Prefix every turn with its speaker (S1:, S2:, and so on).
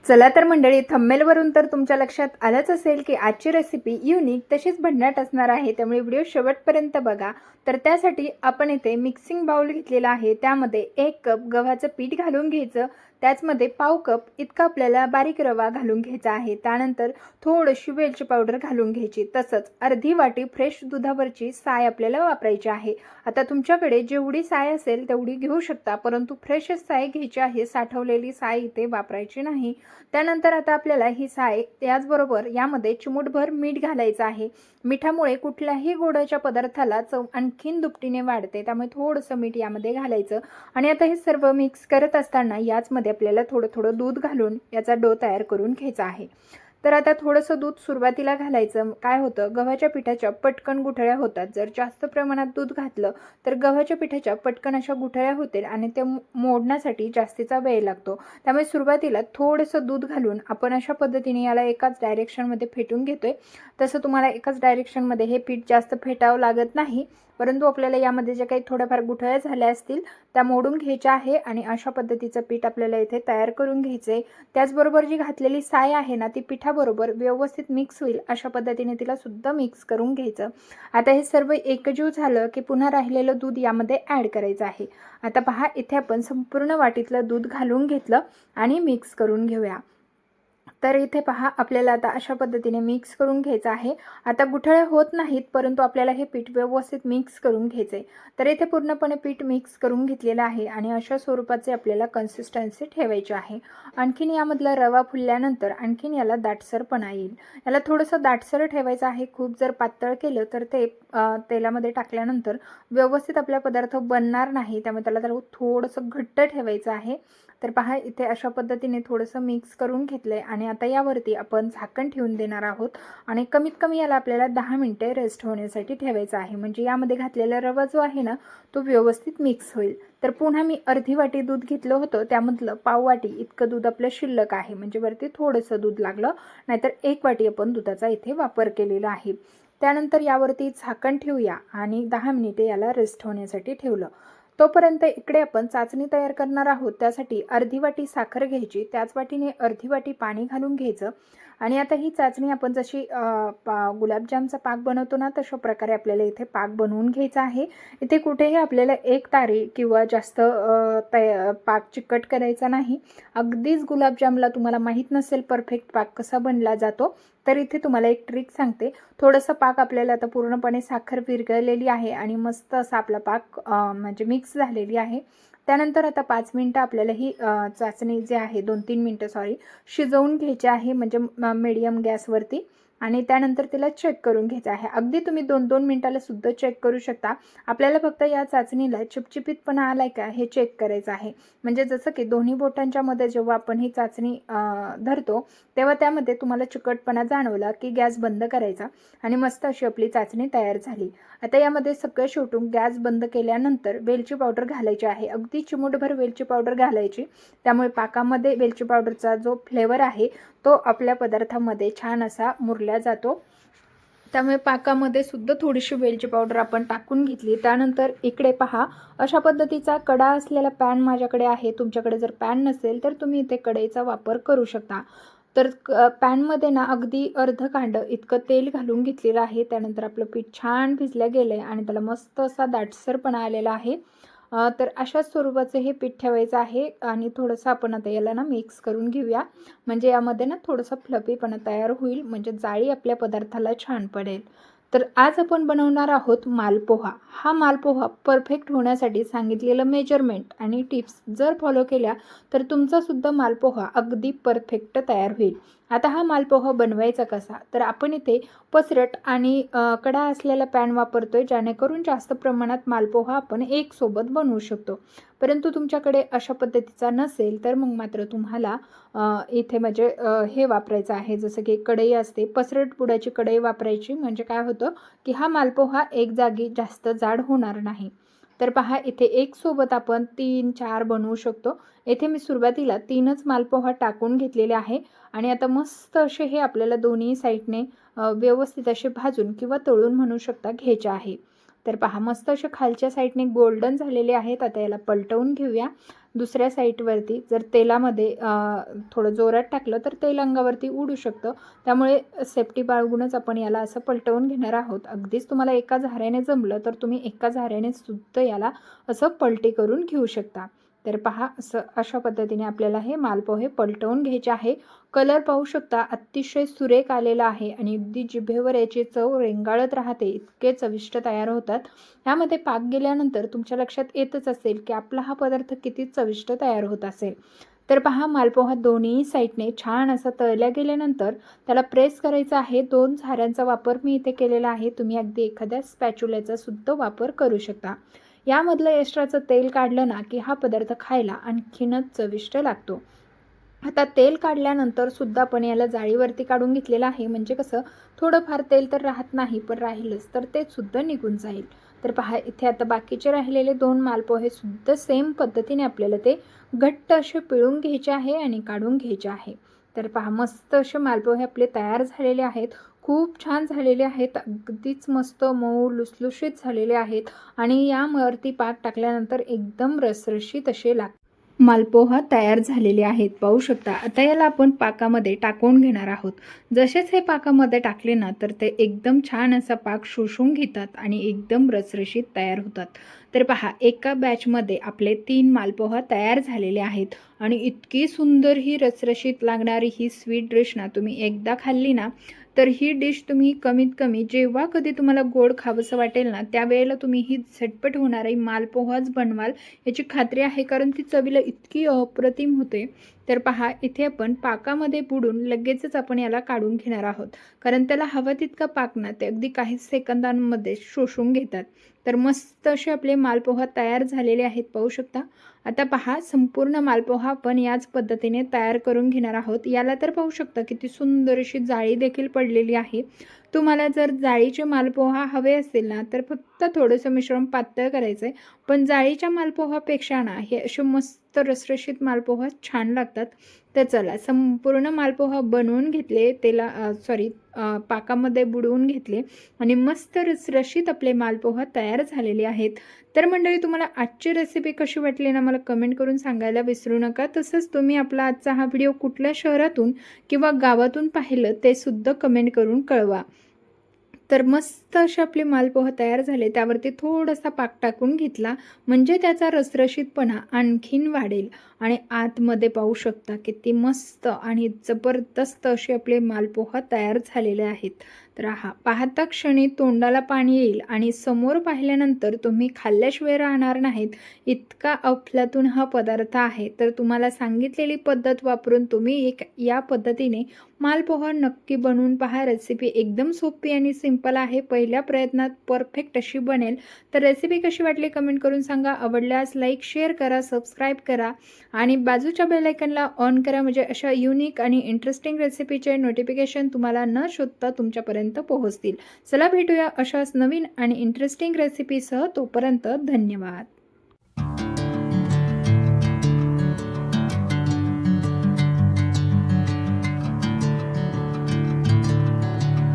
S1: चला तर मंडळी, थंबनेलवरून तर तुमच्या लक्षात आलंच असेल की आजची रेसिपी युनिक तशीच भन्नाट असणार आहे, त्यामुळे व्हिडिओ शेवटपर्यंत बघा। तर त्यासाठी आपण इथे मिक्सिंग बाउल घेतलेला आहे, त्यामध्ये 1 कप गव्हाचं पीठ घालून घ्यायचं। त्याचमध्ये पाव कप इतका आपल्याला बारीक रवा घालून घ्यायचा आहे। त्यानंतर थोडीशी वेलची पावडर घालून घ्यायची, तसंच अर्धी वाटी फ्रेश दुधावरची साय आपल्याला वापरायची आहे। आता तुमच्याकडे जेवढी साय असेल तेवढी घेऊ शकता, परंतु फ्रेश साय घ्यायची आहे, साठवलेली साय इथे वापरायची नाही। त्यानंतर आता आपल्याला ही साय त्याचबरोबर यामध्ये चिमूटभर मीठ घालायचं आहे। मिठामुळे कुठल्याही गोडाच्या पदार्थाला चव आणखीन दुपटीने वाढते, त्यामुळे थोडंसं मीठ यामध्ये घालायचं। आणि आता हे सर्व मिक्स करत असताना याचमध्ये आपल्याला थोडं थोडं दूध घालून याचा डो तयार करून घ्यायचा आहे। तर आता थोडंसं दूध सुरुवातीला घालायचं। काय होतं, गव्हाच्या पिठाच्या पटकन गुठळ्या होतात। जर जास्त प्रमाणात दूध घातलं तर गव्हाच्या पिठाच्या पटकन अशा गुठळ्या होतील आणि ते मोडण्यासाठी जास्तीचा वेळ लागतो। त्यामुळे सुरुवातीला थोडंसं दूध घालून आपण अशा पद्धतीने याला एकाच डायरेक्शनमध्ये फेटून घेतोय। तसं तुम्हाला एकाच डायरेक्शनमध्ये हे पीठ जास्त फेटावं लागत नाही, परंतु आपल्याला यामध्ये जे काही थोड्याफार गुठळ्या झाल्या असतील त्या मोडून घ्यायच्या आहे आणि अशा पद्धतीचं पीठ आपल्याला इथे तयार करून घ्यायचंय। त्याचबरोबर जी घातलेली साय आहे ना, ती पिठाबरोबर व्यवस्थित मिक्स होईल अशा पद्धतीने तिला सुद्धा मिक्स करून घ्यायचं। आता हे सर्व एकजीव झालं की पुन्हा राहिलेलं दूध यामध्ये ॲड करायचं आहे। आता पहा, इथे आपण संपूर्ण वाटीतलं दूध घालून घेतलं आणि मिक्स करून घेऊया। तर इथे पहा, आपल्याला आता अशा पद्धतीने मिक्स करून घ्यायचं आहे। आता गुठळ्या होत नाहीत, परंतु आपल्याला हे पीठ व्यवस्थित मिक्स करून घ्यायचंय। तर इथे पूर्णपणे पीठ मिक्स करून घेतलेलं आहे आणि अशा स्वरूपाचे आपल्याला कन्सिस्टन्सी ठेवायची आहे। आणखीन यामधला रवा फुलल्यानंतर आणखीन याला दाटसरपणा येईल। याला थोडंसं दाटसर ठेवायचं आहे। खूप जर पातळ केलं तर ते तेलामध्ये टाकल्यानंतर व्यवस्थित आपला पदार्थ बनणार नाही, त्यामुळे त्याला थोडंसं घट्ट ठेवायचं आहे। तर पहा, इथे अशा पद्धतीने थोडंसं मिक्स करून घेतलंय आणि आता यावरती आपण झाकण ठेवून देणार आहोत आणि कमीत कमी याला आपल्याला 10 मिनिटे रेस्ट होण्यासाठी ठेवायचं आहे, म्हणजे यामध्ये घातलेला रवा जो आहे ना तो व्यवस्थित मिक्स होईल। तर पुन्हा मी अर्धी वाटी दूध घेतलं होतं, त्यामधलं पाव वाटी इतकं दूध आपलं शिल्लक आहे, म्हणजे वरती थोडंसं दूध लागलं, नाहीतर 1 वाटी आपण दुधाचा इथे वापर केलेला आहे। त्यानंतर यावरती झाकण ठेवूया आणि 10 मिनिटे याला रेस्ट होण्यासाठी ठेवलं। तोपर्यंत इकडे आपण चाचणी तयार करणार आहोत। त्यासाठी अर्धी वाटी साखर घ्यायची, त्याच वाटीने अर्धी वाटी पाणी घालून घ्यायचं आणि आता ही चाचणी आपण जशी गुलाबजामचा पाक बनवतो ना, तशा प्रकारे आपल्याला इथे पाक बनवून घ्यायचा आहे। इथे कुठेही आपल्याला एक तारी किंवा जास्त पाक चिकट करायचा नाही। अगदीच गुलाबजामला तुम्हाला माहीत नसेल परफेक्ट पाक कसा बनला जातो, तर इथे तुम्हाला एक ट्रिक सांगते। थोडंसं पाक आपल्याला आता पूर्णपणे साखर विरघळलेली आहे आणि मस्त असा आपला पाक म्हणजे मिक्स झालेली आहे। त्यानंतर आता 5 मिनिटं आपल्याला ही चाचणी जे आहे 2-3 मिनिटं शिजवून घ्यायची आहे, म्हणजे मीडियम गॅसवरती। आणि त्यानंतर तिला चेक करून घ्यायचं आहे। अगदी तुम्ही 2-2 मिनिटाला सुद्धा चेक करू शकता। आपल्याला फक्त या चाचणीला चिपचिपीतपणा आलाय का हे चेक करायचं आहे। म्हणजे जसं की दोन्ही बोटांच्या मध्ये जेव्हा आपण ही चाचणी धरतो तेव्हा त्यामध्ये तुम्हाला चिकटपणा जाणवला की गॅस बंद करायचा आणि मस्त अशी आपली चाचणी तयार झाली। आता यामध्ये सगळं शेवटून गॅस बंद केल्यानंतर वेलची पावडर घालायची आहे। अगदी चिमूटभर वेलची पावडर घालायची, त्यामुळे पाकामध्ये वेलची पावडरचा जो फ्लेवर आहे तो आपल्या पदार्थामध्ये छान असा मुरला जातो। त्यामुळे पाकामध्ये सुद्धा थोडीशी वेलची पावडर आपण टाकून घेतली। त्यानंतर इकडे पहा, अशा पद्धतीचा कडा असलेला पॅन माझ्याकडे आहे। तुमच्याकडे जर पॅन नसेल तर तुम्ही इथे कढईचा वापर करू शकता। तर पॅनमध्ये ना अगदी अर्ध कांड इतकं तेल घालून घेतलेलं आहे। त्यानंतर आपलं पीठ छान भिजलं गेलं आहे आणि त्याला मस्त असा दाटसरपणा आलेला आहे। तर अशाच स्वरूपाचे हे पीठ ठेवायचं आहे आणि थोडंसं आपण आता याला ना मिक्स करून घेऊया, म्हणजे यामध्ये ना थोडंसं फ्लफीपणा तयार होईल, म्हणजे जाळी आपल्या पदार्थाला छान पडेल। तर आज आपण बनवणार आहोत मालपोहा। हा मालपोहा परफेक्ट होण्यासाठी सांगितलेलं मेजरमेंट आणि टिप्स जर फॉलो केल्या तर तुमचा सुद्धा मालपोहा अगदी परफेक्ट तयार होईल। आता हा मालपोहा बनवायचा कसा, तर आपण इथे पसरट आणि कडा असलेला पॅन वापरतोय, जेणेकरून जास्त प्रमाणात मालपोहा आपण एक सोबत बनवू शकतो। परंतु तुमच्याकडे अशा पद्धतीचा नसेल तर मग मात्र तुम्हाला इथे म्हणजे हे वापरायचं आहे, जसं की कढई असते पसरट बुडाची कढई वापरायची, म्हणजे काय होतं की हा मालपोहा एक जागी जास्त जाड होणार नाही। तर पहा, इथे एक सोबत आपण 3-4 बनवू शकतो। इथे मी सुरुवातीला 3च मालपोहा टाकून घेतलेले आहे आणि आता मस्त असे हे आपल्याला दोन्ही साईडने व्यवस्थित असे भाजून किंवा तळून म्हणू शकता घ्यायचे आहे। तर पहा, मस्त असे खालच्या साईडने गोल्डन झालेले आहेत। आता याला पलटवून घेऊया। दुसऱ्या साईडवरती जर तेलामध्ये थोडं जोरात टाकलं तर तेल अंगावरती उडू शकतं. त्यामुळे सेफ्टी बाळगूनच आपण याला असं पलटवून घेणार आहोत. अगदीच तुम्हाला एका झाऱ्याने जमलं तर तुम्ही एका झाऱ्याने सुद्धा याला असं पलटी करून घेऊ शकता. तर पहा, अशा पद्धतीने आपल्याला हे मालपोहे पलटवून घ्यायचे आहे. कलर पाहू शकता, अतिशय सुरेख आलेला आहे आणि अगदी जिभेवर याची चव रेंगाळत राहते, इतके चविष्ट तयार होतात. ह्यामध्ये पाक गेल्यानंतर तुमच्या लक्षात येतच असेल की आपला हा पदार्थ किती चविष्ट तयार होत असेल. तर पहा, मालपोहा दोन्ही साईडने छान असा तळल्या गेल्यानंतर त्याला प्रेस करायचा आहे. 2 झाऱ्यांचा वापर मी इथे केलेला आहे. तुम्ही अगदी एखाद्या स्पॅच्युलाचा सुद्धा वापर करू शकता. यामधलं एक्स्ट्राचं तेल काढलं ना की हा पदार्थ खायला आणखीनच चविष्ट लागतो. आता तेल काढल्यानंतर सुद्धा आपण याला जाळीवरती काढून घेतलेलं आहे. म्हणजे कसं, थोडंफार तेल तर राहत नाही, पण राहिलंच तर ते सुद्धा निघून जाईल. तर पहा, इथे आता बाकीचे राहिलेले 2 मालपोहे सुद्धा सेम पद्धतीने आपल्याला ते घट्ट असे पिळून घ्यायचे आहे आणि काढून घ्यायचे आहे. तर पहा, मस्त असे मालपोहे आपले तयार झालेले आहेत. खूप छान झालेले आहेत. अगदीच मस्त मऊ लुसलुशीत झालेले आहेत आणि यावरती पाक टाकल्यानंतर एकदम रसरशीत असे मालपोहा तयार झालेले आहेत. पाहू शकता. आता याला आपण पाकामध्ये टाकून घेणार आहोत. जसेच हे पाकामध्ये टाकले ना तर ते एकदम छान असा पाक शोषून घेतात आणि एकदम रसरशीत तयार होतात. तर पहा, एका बॅचमध्ये आपले 3 मालपोहा तयार झालेले आहेत आणि इतकी सुंदर ही रसरशीत लागणारी ही स्वीट डिश ना तुम्ही एकदा खाल्ली ना तर ही डिश तुम्ही कमीत कमी जेव्हा कधी तुम्हाला गोड खावंसं वाटेल ना त्यावेळेला तुम्ही ही झटपट होणारी मालपोहाच बनवाल याची खात्री आहे, कारण ती चवीला इतकी अप्रतिम होते. तर पहा, इथे आपण पाकामध्ये बुडून लगेचच आपण याला काढून घेणार आहोत, कारण त्याला हवा तितका पाक ना ते अगदी काही सेकंदांमध्ये शोषून घेतात. तर मस्त असे आपले मालपोहा तयार झालेले आहेत. पाहू शकता. आता पहा, संपूर्ण मालपोहा आपण याच पद्धतीने तयार करून घेणार आहोत. याला तर पाहू शकता किती सुंदर अशी जाळी देखील पडलेली आहे. तुम्हाला जर जाळीचे मालपोहा हवे असेल ना तर फक्त थोडंसं मिश्रण पातळ करायचं आहे, पण जाळीच्या मालपोहापेक्षा ना हे असे मस्त रसरशीत मालपोहा छान लागतात. तर चला, संपूर्ण मालपोहा बनवून घेतले, पाकामध्ये बुडवून घेतले आणि मस्त रसरशीत आपले मालपोहा तयार झालेले आहेत. तर मंडळी, तुम्हाला आजची रेसिपी कशी वाटली ना मला कमेंट करून सांगायला विसरू नका. तसंच तुम्ही आपला आजचा हा व्हिडिओ कुठल्या शहरातून किंवा गावातून पाहिलं ते सुद्धा कमेंट करून कळवा. तर मस्त असे आपले मालपोहा तयार झाले. त्यावरती थोडासा पाक टाकून घेतला म्हणजे त्याचा रसरशीतपणा आणखीन वाढेल. आणि आतमध्ये पाहू शकता किती मस्त आणि जबरदस्त असे आपले मालपोहा तयार झालेले आहेत. तर पाहता क्षणी तोंडाला पाणी येईल आणि समोर पाहिल्यानंतर तुम्ही खाल्ल्याशिवाय राहणार नाहीत, इतका अफलातून हा पदार्थ आहे. तर तुम्हाला सांगितलेली पद्धत वापरून तुम्ही या पद्धतीने मालपोहा नक्की बनवून पहा. रेसिपी एकदम सोपी आणि सिंपल आहे. पहिल्या प्रयत्नात परफेक्ट अशी बनेल. तर रेसिपी कशी वाटली कमेंट करून सांगा. आवडल्यास लाईक, शेअर करा, सबस्क्राईब करा आणि बाजूच्या बेल आयकॉनला ऑन करा, म्हणजे अशा युनिक आणि इंटरेस्टिंग रेसिपीचे नोटिफिकेशन तुम्हाला न शोधता तुमच्यापर्यंत पोहोचतील. चला भेटूया अशाच नवीन आणि इंटरेस्टिंग रेसिपीसह. तोपर्यंत धन्यवाद.